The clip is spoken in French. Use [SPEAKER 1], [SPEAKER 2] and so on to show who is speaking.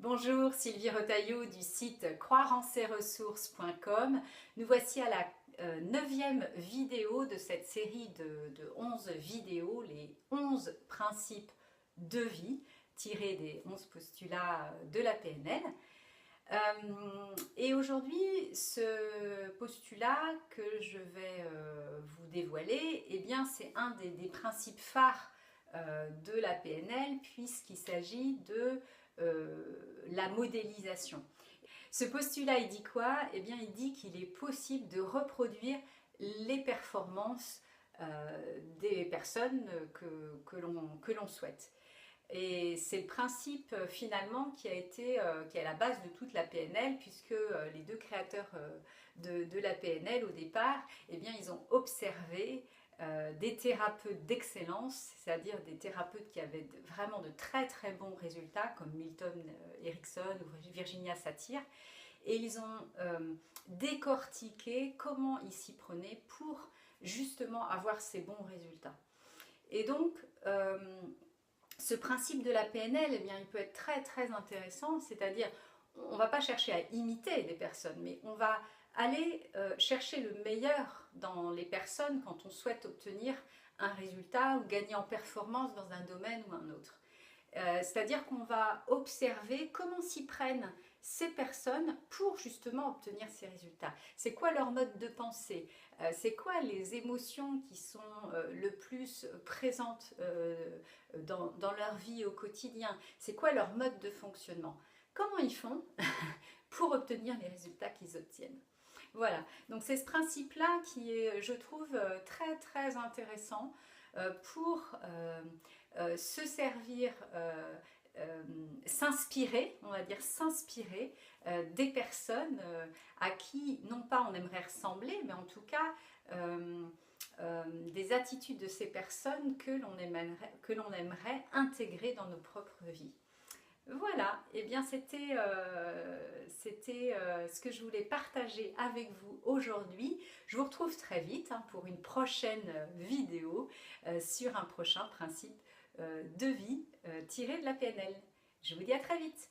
[SPEAKER 1] Bonjour, Sylvie Retailleau du site croirensesressources.com. Nous voici à la 9e vidéo de cette série de 11 vidéos, les 11 principes de vie tirés des 11 postulats de la PNL. Et aujourd'hui, ce postulat que je vais vous dévoiler, eh bien, c'est un des principes phares de la PNL puisqu'il s'agit de la modélisation. Ce postulat, il dit quoi? Eh bien, il dit qu'il est possible de reproduire les performances des personnes que l'on souhaite. Et c'est le principe finalement qui est à la base de toute la PNL, puisque les deux créateurs de la PNL au départ, eh bien, ils ont observé des thérapeutes d'excellence, c'est-à-dire des thérapeutes qui avaient vraiment de très très bons résultats, comme Milton Erickson ou Virginia Satir, et ils ont décortiqué comment ils s'y prenaient pour justement avoir ces bons résultats. Et donc, ce principe de la PNL, eh bien, il peut être très très intéressant, c'est-à-dire on ne va pas chercher à imiter les personnes, mais on va aller chercher le meilleur dans les personnes quand on souhaite obtenir un résultat ou gagner en performance dans un domaine ou un autre. C'est-à-dire qu'on va observer comment s'y prennent ces personnes pour justement obtenir ces résultats. C'est quoi leur mode de pensée? C'est quoi les émotions qui sont le plus présentes dans leur vie au quotidien? C'est quoi leur mode de fonctionnement? Comment ils font pour obtenir les résultats qu'ils obtiennent? Voilà, donc c'est ce principe-là qui est, je trouve, très très intéressant pour se servir, s'inspirer, on va dire s'inspirer des personnes à qui, non pas on aimerait ressembler, mais en tout cas des attitudes de ces personnes que l'on aimerait intégrer dans nos propres vies. Voilà, et eh bien c'était ce que je voulais partager avec vous aujourd'hui. Je vous retrouve très vite pour une prochaine vidéo sur un prochain principe de vie tiré de la PNL. Je vous dis à très vite.